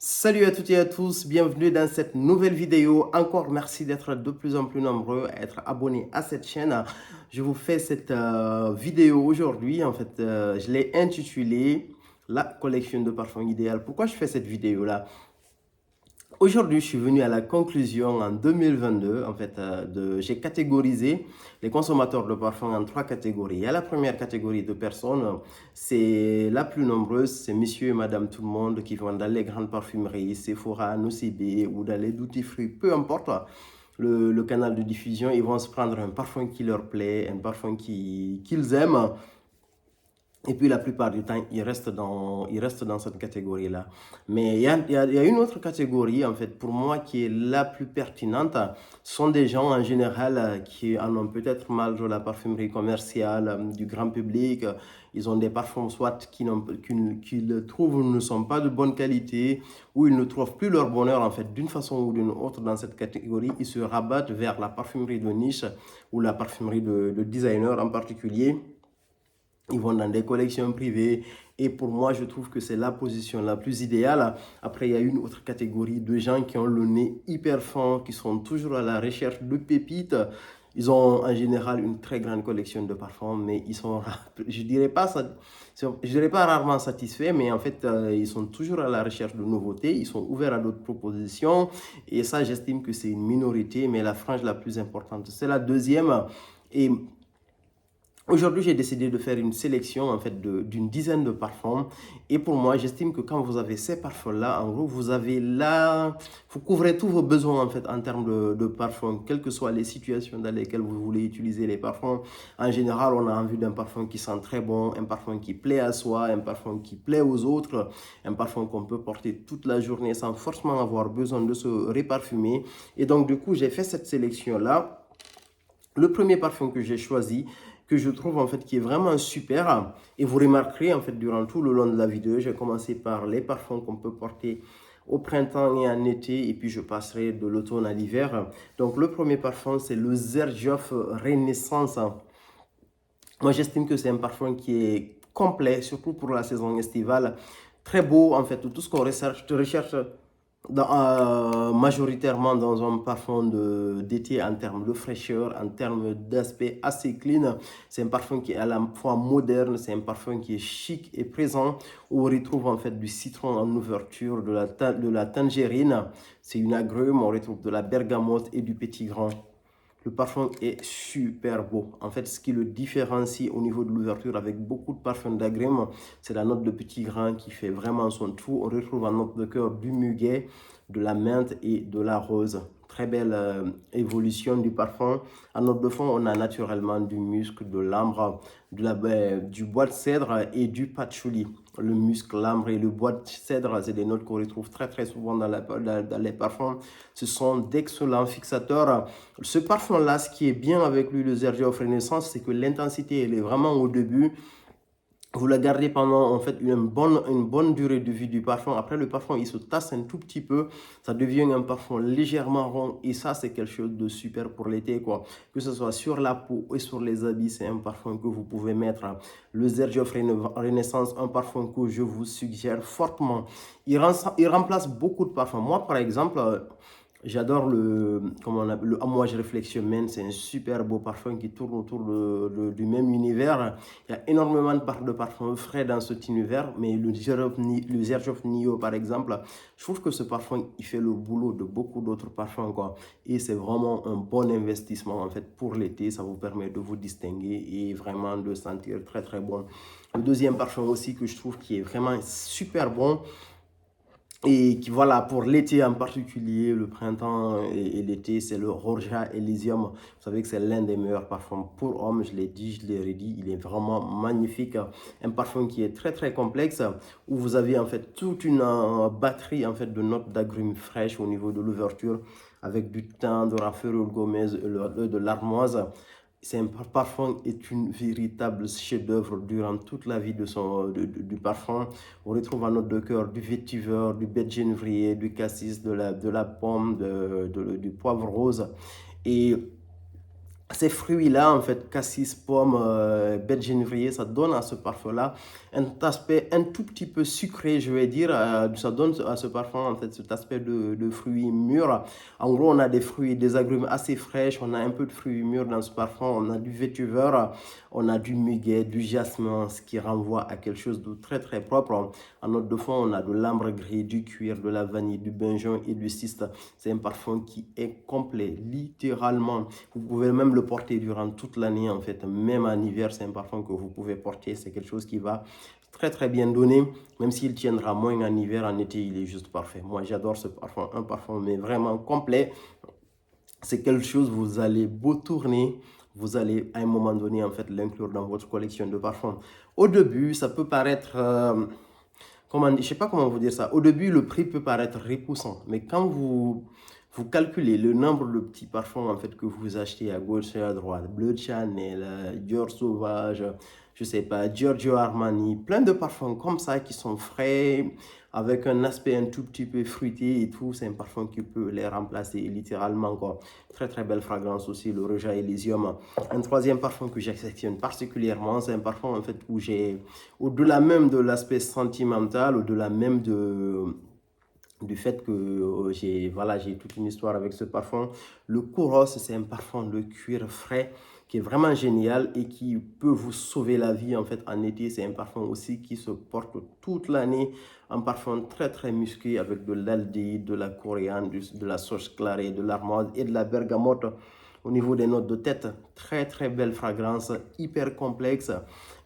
Salut à toutes et à tous, bienvenue dans cette nouvelle vidéo. Encore merci d'être de plus en plus nombreux à être abonnés à cette chaîne. Je vous fais cette vidéo aujourd'hui. En fait, je l'ai intitulée La collection de parfums idéal. Pourquoi je fais cette vidéo-là? Aujourd'hui, je suis venu à la conclusion en 2022. En fait, j'ai catégorisé les consommateurs de parfums en trois catégories. Il y a la première catégorie de personnes, c'est la plus nombreuse, c'est monsieur et madame tout le monde qui vont dans les grandes parfumeries, Sephora, Nocibé ou dans les duty free, peu importe le canal de diffusion. Ils vont se prendre un parfum qui leur plaît, un parfum qu'ils aiment. Et puis la plupart du temps, ils restent dans cette catégorie-là. Mais il y a une autre catégorie, en fait, pour moi, qui est la plus pertinente. Ce sont des gens, en général, qui en ont peut-être mal de la parfumerie commerciale, du grand public. Ils ont des parfums, soit qu'ils trouvent ne sont pas de bonne qualité, ou ils ne trouvent plus leur bonheur, en fait, d'une façon ou d'une autre dans cette catégorie. Ils se rabattent vers la parfumerie de niche, ou la parfumerie de designer en particulier. Ils vont dans des collections privées et pour moi, je trouve que c'est la position la plus idéale. Après, il y a une autre catégorie de gens qui ont le nez hyper fin, qui sont toujours à la recherche de pépites. Ils ont en général une très grande collection de parfums, mais ils sont, je dirais pas rarement satisfaits, mais en fait, ils sont toujours à la recherche de nouveautés. Ils sont ouverts à d'autres propositions et ça, j'estime que c'est une minorité, mais la frange la plus importante, c'est la deuxième. Et aujourd'hui, j'ai décidé de faire une sélection en fait d'une dizaine de parfums. Et pour moi, j'estime que quand vous avez ces parfums-là, en gros, vous couvrez tous vos besoins en fait en termes de parfums, quelles que soient les situations dans lesquelles vous voulez utiliser les parfums. En général, on a envie d'un parfum qui sent très bon, un parfum qui plaît à soi, un parfum qui plaît aux autres, un parfum qu'on peut porter toute la journée sans forcément avoir besoin de se réparfumer. Et donc, du coup, j'ai fait cette sélection-là. Le premier parfum que j'ai choisi, que je trouve en fait qui est vraiment super, et vous remarquerez en fait durant tout le long de la vidéo, j'ai commencé par les parfums qu'on peut porter au printemps et en été, et puis je passerai de l'automne à l'hiver. Donc le premier parfum, c'est le Xerjoff Renaissance. Moi, j'estime que c'est un parfum qui est complet, surtout pour la saison estivale. Très beau, en fait, tout ce qu'on recherche majoritairement dans un parfum d'été en termes de fraîcheur, en termes d'aspect assez clean. C'est un parfum qui est à la fois moderne, c'est un parfum qui est chic et présent, où on retrouve en fait du citron en ouverture, de la tangerine, c'est une agrume, on retrouve de la bergamote et du petit grain. Le parfum est super beau. En fait, ce qui le différencie au niveau de l'ouverture avec beaucoup de parfums d'agrumes, c'est la note de petit grain qui fait vraiment son trou. On retrouve en note de cœur du muguet, de la menthe et de la rose. Très belle évolution du parfum. En note de fond, on a naturellement du musc, de l'ambre, du bois de cèdre et du patchouli. Le musc, l'ambre et le bois de cèdre, c'est des notes qu'on retrouve très souvent dans les parfums. Ce sont d'excellents fixateurs. Ce parfum-là, ce qui est bien avec lui, le Xerjoff Renaissance, c'est que l'intensité, elle est vraiment au début. Vous la gardez pendant en fait une bonne durée de vie du parfum. Après, le parfum, il se tasse un tout petit peu. Ça devient un parfum légèrement rond. Et ça, c'est quelque chose de super pour l'été, quoi. Que ce soit sur la peau et sur les habits, c'est un parfum que vous pouvez mettre. Le Xerjoff Renaissance, un parfum que je vous suggère fortement. Il remplace beaucoup de parfums. Moi, par exemple, j'adore le Amouage Réflexion Men, c'est un super beau parfum qui tourne autour du même univers. Il y a énormément de parfums frais dans cet univers, mais le Xerjoff Nio, par exemple, je trouve que ce parfum, il fait le boulot de beaucoup d'autres parfums, quoi. Et c'est vraiment un bon investissement, en fait, pour l'été. Ça vous permet de vous distinguer et vraiment de sentir très bon. Le deuxième parfum aussi que je trouve qui est vraiment super bon, et qui, voilà, pour l'été en particulier, le printemps et l'été, c'est le Roja Elysium. Vous savez que c'est l'un des meilleurs parfums pour hommes, je l'ai dit, je l'ai redit, il est vraiment magnifique. Un parfum qui est très complexe, où vous avez en fait toute une batterie en fait de notes d'agrumes fraîches au niveau de l'ouverture, avec du thym, de la Ferrol Gomez, de l'armoise. C'est un parfum est une véritable chef-d'œuvre durant toute la vie du parfum. On retrouve en note de cœur du vétiver, du baie de genévrier, du cassis, de la pomme, du poivre rose. Et Ces fruits-là, en fait, cassis, pomme, baie de génévrier, ça donne à ce parfum-là un aspect un tout petit peu sucré, je vais dire. Ça donne à ce parfum, en fait, cet aspect de fruits mûrs. En gros, on a des fruits, des agrumes assez fraîches, on a un peu de fruits mûrs dans ce parfum, on a du vétiver, on a du muguet, du jasmin, ce qui renvoie à quelque chose de très, très propre. En note de fond, on a de l'ambre gris, du cuir, de la vanille, du benjoin et du ciste. C'est un parfum qui est complet, littéralement. Vous pouvez même le porter durant toute l'année, en fait. Même en hiver, c'est un parfum que vous pouvez porter. C'est quelque chose qui va très, très bien donner. Même s'il tiendra moins en hiver, en été, il est juste parfait. Moi, j'adore ce parfum. Un parfum, mais vraiment complet. C'est quelque chose, vous allez beau tourner, vous allez à un moment donné, en fait, l'inclure dans votre collection de parfums. Au début, ça peut paraître... je ne sais pas comment vous dire ça. Au début, le prix peut paraître repoussant, mais quand vous calculez le nombre de petits parfums en fait, que vous achetez à gauche et à droite, Bleu Chanel, Dior Sauvage, je ne sais pas, Giorgio Armani, plein de parfums comme ça qui sont frais, avec un aspect un tout petit peu fruité et tout, c'est un parfum qui peut les remplacer littéralement, quoi. Très très belle fragrance aussi, le Roja Elysium. Un troisième parfum que j'affectionne particulièrement, c'est un parfum en fait où j'ai, au-delà même de l'aspect sentimental, au-delà même du fait que j'ai toute une histoire avec ce parfum. Le Kouros, c'est un parfum de cuir frais qui est vraiment génial et qui peut vous sauver la vie en fait en été. C'est un parfum aussi qui se porte toute l'année. Un parfum très très musclé avec de l'aldéhyde, de la coriandre, de la sauge clarée, de l'armande et de la bergamote. Au niveau des notes de tête, très très belle fragrance, hyper complexe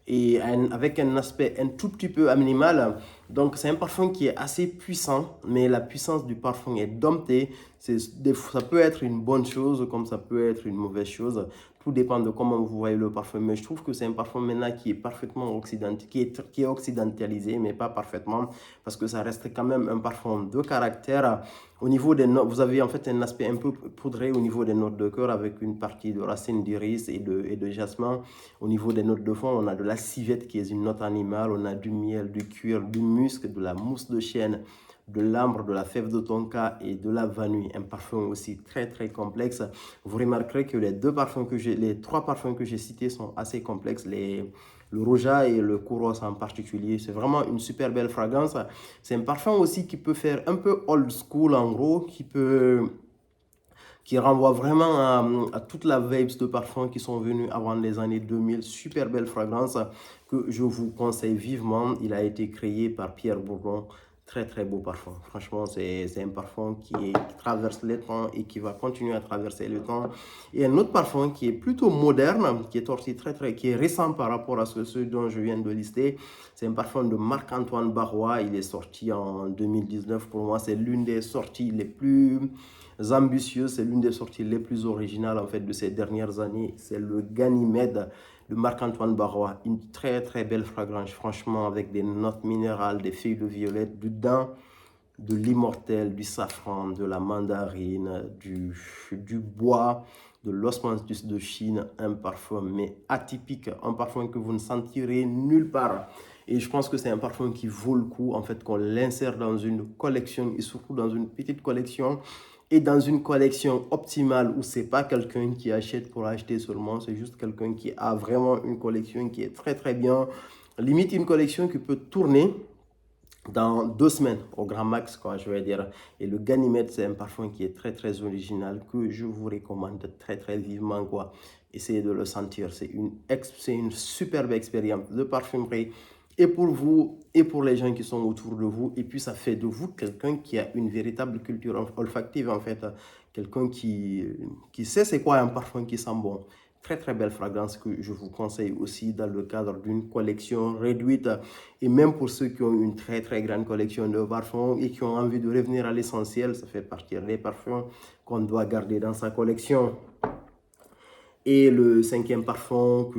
et avec un aspect un tout petit peu animal. Donc c'est un parfum qui est assez puissant, mais la puissance du parfum est domptée. Ça peut être une bonne chose comme ça peut être une mauvaise chose. Tout dépend de comment vous voyez le parfum. Mais je trouve que c'est un parfum maintenant qui est parfaitement qui est occidentalisé, mais pas parfaitement, parce que ça reste quand même un parfum de caractère. Au niveau des notes, vous avez en fait un aspect un peu poudré au niveau des notes de cœur avec une partie de racine d'iris et de jasmin. Au niveau des notes de fond, on a de la civette qui est une note animale, on a du miel, du cuir, du musc, de la mousse de chêne, de l'ambre, de la fève de tonka et de la vanille. Un parfum aussi très très complexe. Vous remarquerez que les trois parfums que j'ai cités sont assez complexes. Le Roja et le Kouros en particulier, c'est vraiment une super belle fragrance. C'est un parfum aussi qui peut faire un peu old school en gros, qui renvoie vraiment à toute la vibes de parfums qui sont venus avant les années 2000. Super belle fragrance que je vous conseille vivement. Il a été créé par Pierre Bourdon. Très très beau parfum. Franchement, c'est un parfum qui traverse le temps et qui va continuer à traverser le temps. Et un autre parfum qui est plutôt moderne, qui est sorti qui est récent par rapport à ce dont je viens de lister. C'est un parfum de Marc-Antoine Barrois. Il est sorti en 2019. Pour moi, c'est l'une des sorties les plus ambitieuses. C'est l'une des sorties les plus originales en fait de ces dernières années. C'est le Ganymède de Marc-Antoine Barrois. Une très très belle fragrance, franchement, avec des notes minérales, des feuilles de violette, du daim, de l'immortel, du safran, de la mandarine, du bois, de l'osmanthus de Chine. Un parfum mais atypique, un parfum que vous ne sentirez nulle part. Et je pense que c'est un parfum qui vaut le coup, en fait, qu'on l'insère dans une collection et surtout dans une petite collection et dans une collection optimale où c'est pas quelqu'un qui achète pour acheter seulement, c'est juste quelqu'un qui a vraiment une collection qui est très très bien. Limite une collection qui peut tourner dans 2 semaines au grand max, quoi, je vais dire. Et le Ganymède, c'est un parfum qui est très très original que je vous recommande très très vivement, quoi. Essayez de le sentir. C'est une superbe expérience de parfumerie et pour vous et pour les gens qui sont autour de vous. Et puis ça fait de vous quelqu'un qui a une véritable culture olfactive en fait. Quelqu'un qui sait c'est quoi un parfum qui sent bon. Très très belle fragrance que je vous conseille aussi dans le cadre d'une collection réduite et même pour ceux qui ont une très très grande collection de parfums et qui ont envie de revenir à l'essentiel, ça fait partie des parfums qu'on doit garder dans sa collection. Et le cinquième parfum,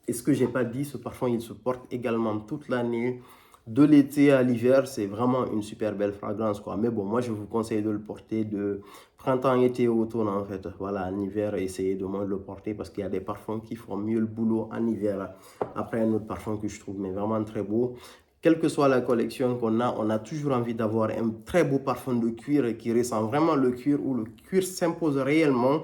est-ce que j'ai pas dit, ce parfum il se porte également toute l'année, de l'été à l'hiver, c'est vraiment une super belle fragrance quoi. Mais bon, moi je vous conseille de le porter de printemps, été, automne en fait. Voilà, en hiver, essayez de moins le porter parce qu'il y a des parfums qui font mieux le boulot en hiver. Après, un autre parfum que je trouve mais vraiment très beau. Quelle que soit la collection qu'on a, on a toujours envie d'avoir un très beau parfum de cuir qui ressent vraiment le cuir, où le cuir s'impose réellement.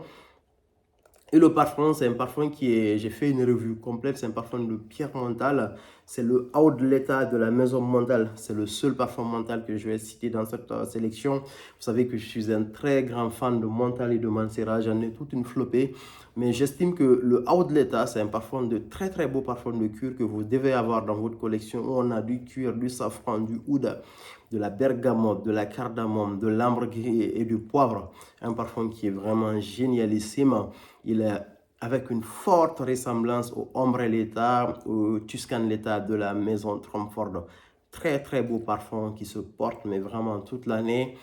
Et le parfum, c'est un parfum qui est, j'ai fait une revue complète, c'est un parfum de Pierre Montal. C'est le Audleta de la maison Montal. C'est le seul parfum Montal que je vais citer dans cette sélection. Vous savez que je suis un très grand fan de Montal et de Mancera. J'en ai toute une flopée. Mais j'estime que le Audleta, c'est un parfum de très très beau parfum de cuir que vous devez avoir dans votre collection où on a du cuir, du safran, du oud, de la bergamote, de la cardamome, de l'ambre gris et du poivre. Un parfum qui est vraiment génialissime. Il est avec une forte ressemblance au Ombrelletta, au Tuscanletta de la maison Tromford. Très très beau parfum qui se porte mais vraiment toute l'année.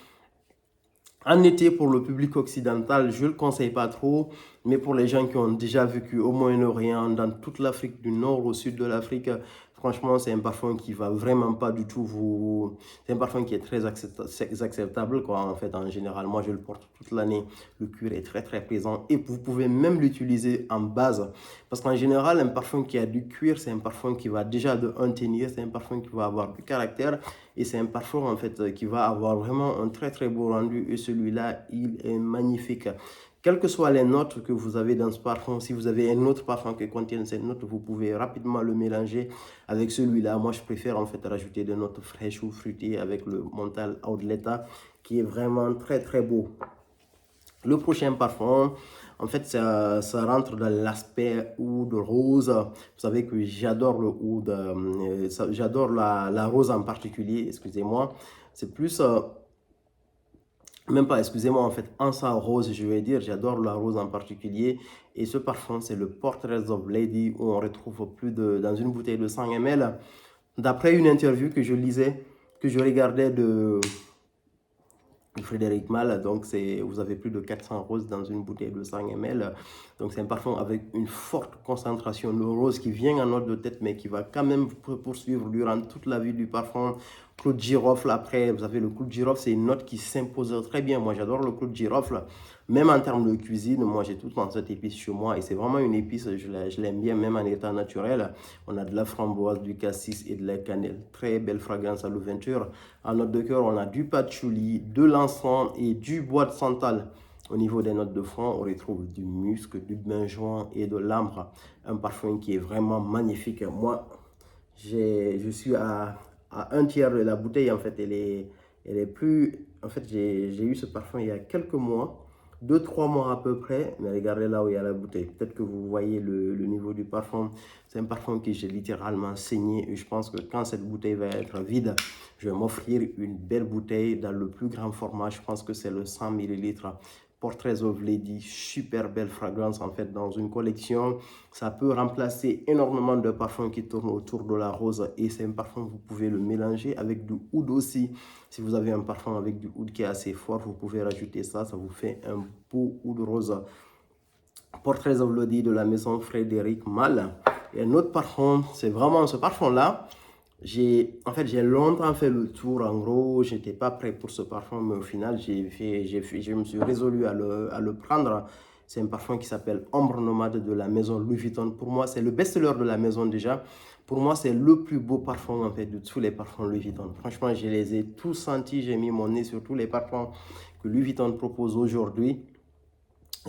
En été, pour le public occidental, je ne le conseille pas trop, mais pour les gens qui ont déjà vécu au Moyen-Orient, dans toute l'Afrique du Nord au sud de l'Afrique, franchement, c'est un parfum qui va vraiment pas du tout vous... C'est un parfum qui est très acceptable, quoi, en fait, en général. Moi, je le porte toute l'année. Le cuir est très, très présent et vous pouvez même l'utiliser en base. Parce qu'en général, un parfum qui a du cuir, c'est un parfum qui va déjà de un tenir, c'est un parfum qui va avoir du caractère et c'est un parfum, en fait, qui va avoir vraiment un très, très beau rendu et celui-là, il est magnifique. Quelles que soient les notes que vous avez dans ce parfum, si vous avez un autre parfum qui contient ces notes, vous pouvez rapidement le mélanger avec celui-là. Moi, je préfère en fait rajouter des notes fraîches ou fruitées avec le Montal Audleta qui est vraiment très très beau. Le prochain parfum, en fait, ça rentre dans l'aspect oud rose. Vous savez que j'adore le oud, j'adore la rose en particulier, excusez-moi. C'est plus... même pas, excusez-moi, en fait, en sa rose, je vais dire, j'adore la rose en particulier. Et ce parfum, c'est le Portraits of Lady, où on retrouve plus de, dans une bouteille de 100 ml. D'après une interview que je lisais, que je regardais de Frédéric Malle, donc vous avez plus de 400 roses dans une bouteille de 100 ml. Donc c'est un parfum avec une forte concentration de rose qui vient en note de tête, mais qui va quand même poursuivre durant toute la vie du parfum. Clou de girofle, après, vous savez, le clou de girofle, c'est une note qui s'impose très bien. Moi, j'adore le clou de girofle. Même en termes de cuisine, moi, j'ai tout dans cette épice chez moi. Et c'est vraiment une épice, je l'aime bien, même en état naturel. On a de la framboise, du cassis et de la cannelle. Très belle fragrance à l'ouverture. En note de cœur, on a du patchouli, de l'encens et du bois de santal. Au niveau des notes de fond, on retrouve du musc, du benjoin et de l'ambre. Un parfum qui est vraiment magnifique. Moi, je suis à un tiers de la bouteille. En fait, elle est plus... En fait, j'ai eu ce parfum il y a quelques mois, 2-3 mois à peu près. Mais regardez là où il y a la bouteille. Peut-être que vous voyez le niveau du parfum. C'est un parfum que j'ai littéralement saigné. Et je pense que quand cette bouteille va être vide, je vais m'offrir une belle bouteille dans le plus grand format. Je pense que c'est le 100 millilitres. Portraits of Lady, super belle fragrance en fait dans une collection. Ça peut remplacer énormément de parfums qui tournent autour de la rose et c'est un parfum, vous pouvez le mélanger avec du oud aussi. Si vous avez un parfum avec du oud qui est assez fort, vous pouvez rajouter ça, ça vous fait un beau oud rose. Portraits of Lady de la maison Frédéric Malle. Et un autre parfum, c'est vraiment ce parfum-là. J'ai longtemps fait le tour. En gros, j'étais pas prêt pour ce parfum, mais au final, je me suis résolu à le prendre. C'est un parfum qui s'appelle Ombre Nomade de la maison Louis Vuitton. Pour moi, c'est le best-seller de la maison déjà. Pour moi, c'est le plus beau parfum en fait de tous les parfums Louis Vuitton. Franchement, je les ai tous sentis. J'ai mis mon nez sur tous les parfums que Louis Vuitton propose aujourd'hui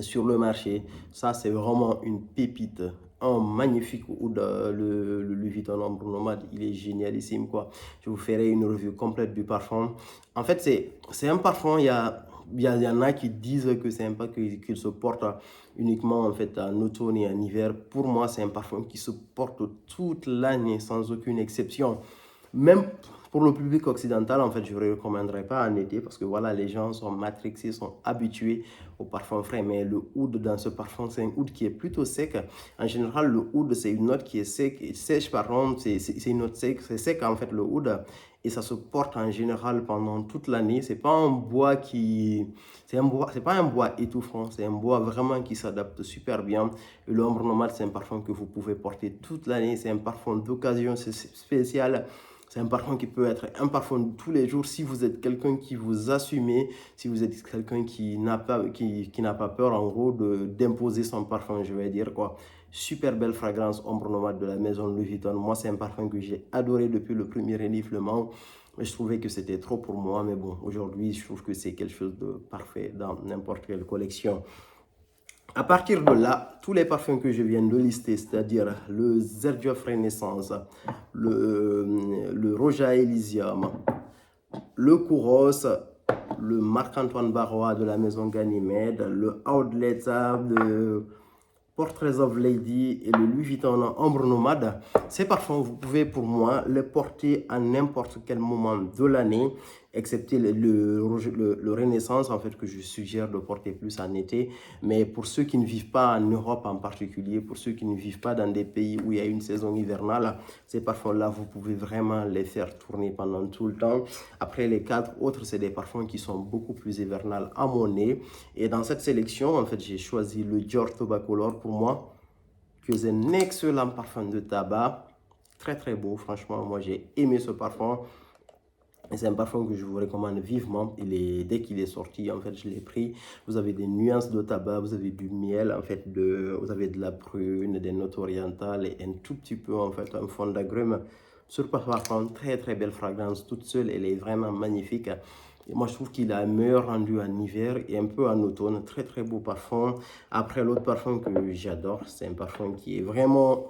sur le marché. Ça, c'est vraiment une pépite. Un magnifique oud, le Louis Vuitton Ombre Nomade, il est génialissime, quoi. Je vous ferai une revue complète du parfum. En fait, c'est un parfum, il y en a qui disent que c'est un parfum qu'il se porte uniquement en fait en automne et en hiver. Pour moi, c'est un parfum qui se porte toute l'année sans aucune exception. Même pour le public occidental, en fait, je ne le recommanderais pas en été parce que voilà, les gens sont matrixés, sont habitués au parfum frais. Mais le oud dans ce parfum, c'est un oud qui est plutôt sec. En général, le oud, c'est une note qui est sec, sèche, pardon, c'est une note sec, c'est sec en fait le oud. Et ça se porte en général pendant toute l'année. C'est pas un bois qui... c'est pas un bois étouffant, c'est un bois vraiment qui s'adapte super bien. Et l'ombre nomade, c'est un parfum que vous pouvez porter toute l'année. C'est un parfum d'occasion, c'est spécial. C'est un parfum qui peut être un parfum de tous les jours si vous êtes quelqu'un qui vous assume, si vous êtes quelqu'un qui n'a pas peur en gros d'imposer son parfum, je vais dire quoi. Super belle fragrance ombre nomade de la maison Louis Vuitton. Moi, c'est un parfum que j'ai adoré depuis le premier reniflement. Mais je trouvais que c'était trop pour moi. Mais bon, aujourd'hui, je trouve que c'est quelque chose de parfait dans n'importe quelle collection. À partir de là, tous les parfums que je viens de lister, c'est-à-dire le Xerjoff Renaissance, le Roja Elysium, le Kouros, le Marc-Antoine Barrois de la maison Ganymède, le Outlet de Portraits of Lady et le Louis Vuitton Ambre Nomade. Ces parfums, vous pouvez pour moi les porter à n'importe quel moment de l'année, excepté le Renaissance, en fait, que je suggère de porter plus en été. Mais pour ceux qui ne vivent pas en Europe en particulier, pour ceux qui ne vivent pas dans des pays où il y a une saison hivernale, ces parfums-là, vous pouvez vraiment les faire tourner pendant tout le temps. Après, les 4 autres, c'est des parfums qui sont beaucoup plus hivernales à mon nez. Et dans cette sélection, en fait, j'ai choisi le Dior Tobacolor pour moi, qui est un excellent parfum de tabac. Très, très beau. Franchement, moi, j'ai aimé ce parfum. Et c'est un parfum que je vous recommande vivement. Dès qu'il est sorti, en fait, je l'ai pris. Vous avez des nuances de tabac, vous avez du miel, en fait, vous avez de la prune, des notes orientales et un tout petit peu, en fait, un fond d'agrumes. Ce parfum, très, très belle fragrance. Toute seule, elle est vraiment magnifique. Et moi, je trouve qu'il a un meilleur rendu en hiver et un peu en automne. Très, très beau parfum. Après, l'autre parfum que j'adore, c'est un parfum qui est vraiment...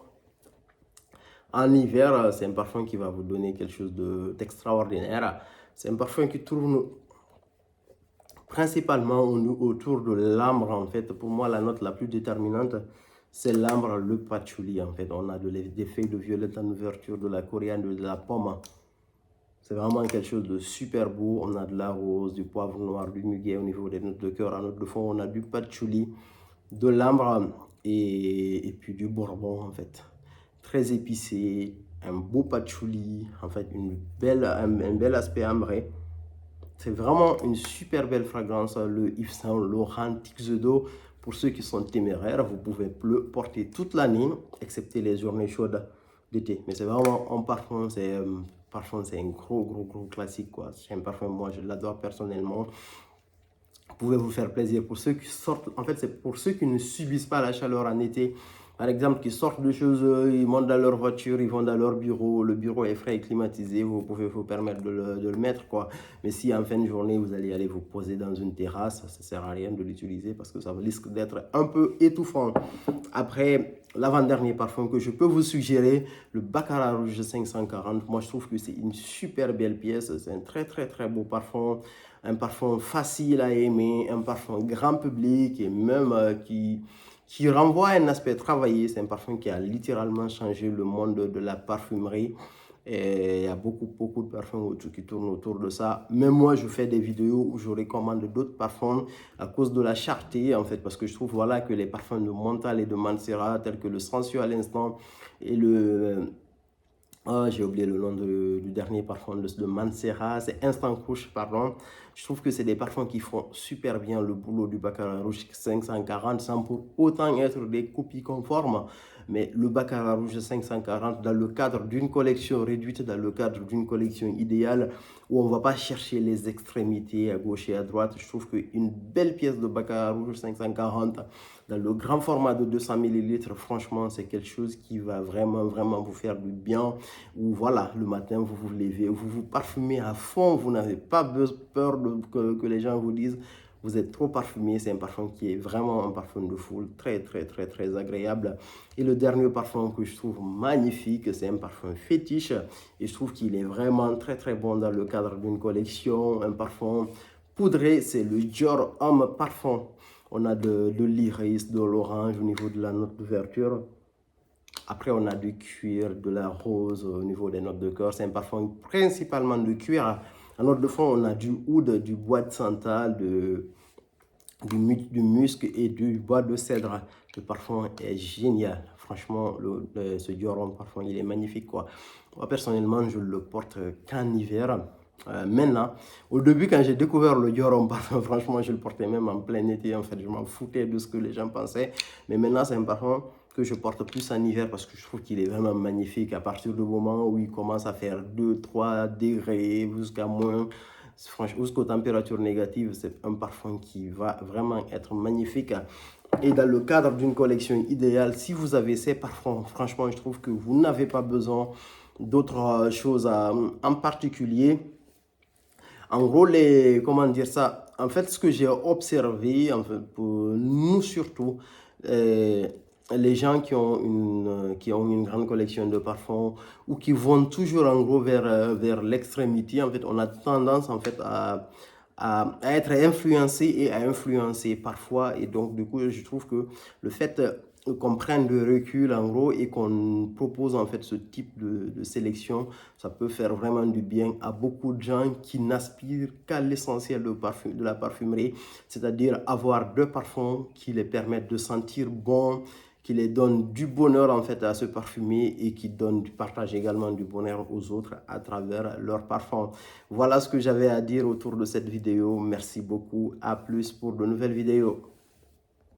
En hiver, c'est un parfum qui va vous donner quelque chose d'extraordinaire. C'est un parfum qui tourne principalement autour de l'ambre. En fait, pour moi, la note la plus déterminante, c'est l'ambre, le patchouli. En fait, on a des feuilles de violette en ouverture, de la coriandre, de la pomme. C'est vraiment quelque chose de super beau. On a de la rose, du poivre noir, du muguet au niveau des notes de cœur. En note de fond, on a du patchouli, de l'ambre et puis du bourbon, en fait. Très épicé, un beau patchouli, en fait, un bel aspect ambré. C'est vraiment une super belle fragrance, le Yves Saint Laurent Tuxedo. Pour ceux qui sont téméraires, vous pouvez le porter toute l'année, excepté les journées chaudes d'été. Mais c'est vraiment un parfum, c'est un gros classique, quoi. C'est un parfum, moi, je l'adore personnellement. Vous pouvez vous faire plaisir. Pour ceux qui sortent, en fait, c'est pour ceux qui ne subissent pas la chaleur en été. Par exemple, qui sortent de chez eux, ils montent dans leur voiture, ils vont dans leur bureau, le bureau est frais et climatisé, vous pouvez vous permettre de le mettre, quoi. Mais si en fin de journée, vous allez aller vous poser dans une terrasse, ça ne sert à rien de l'utiliser parce que ça risque d'être un peu étouffant. Après, l'avant-dernier parfum que je peux vous suggérer, le Baccarat Rouge 540. Moi, je trouve que c'est une super belle pièce. C'est un très beau parfum. Un parfum facile à aimer, un parfum grand public et même qui renvoie à un aspect travaillé. C'est un parfum qui a littéralement changé le monde de la parfumerie. Et il y a beaucoup de parfums qui tournent autour de ça. Même moi, je fais des vidéos où je recommande d'autres parfums à cause de la cherté, en fait, parce que je trouve voilà, que les parfums de Montal et de Mancera, tels que le Sensual Instant et le... j'ai oublié le nom du dernier parfum de Mancera, c'est Instant Couche, pardon. Je trouve que c'est des parfums qui font super bien le boulot du Baccarat Rouge 540 sans pour autant être des copies conformes. Mais le Baccarat Rouge 540, dans le cadre d'une collection réduite, dans le cadre d'une collection idéale, où on ne va pas chercher les extrémités à gauche et à droite, je trouve qu'une belle pièce de Baccarat Rouge 540, dans le grand format de 200 ml, franchement, c'est quelque chose qui va vraiment vous faire du bien. Ou voilà, le matin, vous vous levez, vous vous parfumez à fond, vous n'avez pas peur que les gens vous disent vous êtes trop parfumé. C'est un parfum qui est vraiment un parfum de foule, très agréable. Et le dernier parfum que je trouve magnifique, c'est un parfum fétiche. Et je trouve qu'il est vraiment très bon dans le cadre d'une collection. Un parfum poudré, c'est le Dior Homme Parfum. On a de l'iris, de l'orange au niveau de la note d'ouverture. Après, on a du cuir, de la rose au niveau des notes de cœur. C'est un parfum principalement de cuir. En note de fond, on a du oud, du bois de santal, du musc et du bois de cèdre. Le parfum est génial. Franchement, ce Dior Homme Parfum, il est magnifique, quoi. Moi, personnellement, je le porte qu'en hiver. Maintenant, au début, quand j'ai découvert le Dior Homme Parfum, franchement, je le portais même en plein été. En fait, je m'en foutais de ce que les gens pensaient. Mais maintenant, c'est un parfum que je porte plus en hiver parce que je trouve qu'il est vraiment magnifique. À partir du moment où il commence à faire 2-3 degrés jusqu'à moins, jusqu'aux températures négatives, c'est un parfum qui va vraiment être magnifique. Et dans le cadre d'une collection idéale, si vous avez ces parfums, franchement, je trouve que vous n'avez pas besoin d'autres choses en particulier. En gros, les, comment dire ça, en fait, ce que j'ai observé, en fait, pour nous surtout, euh, les gens qui ont une grande collection de parfums ou qui vont toujours en gros vers l'extrémité, en fait, on a tendance en fait à être influencé et à influencer parfois. Et donc, du coup, je trouve que le fait qu'on prenne de recul en gros et qu'on propose en fait ce type de sélection, ça peut faire vraiment du bien à beaucoup de gens qui n'aspirent qu'à l'essentiel de la parfumerie, c'est-à-dire avoir deux parfums qui les permettent de sentir bon, qui les donnent du bonheur en fait à se parfumer et qui partagent également du bonheur aux autres à travers leur parfum. Voilà ce que j'avais à dire autour de cette vidéo. Merci beaucoup. À plus pour de nouvelles vidéos.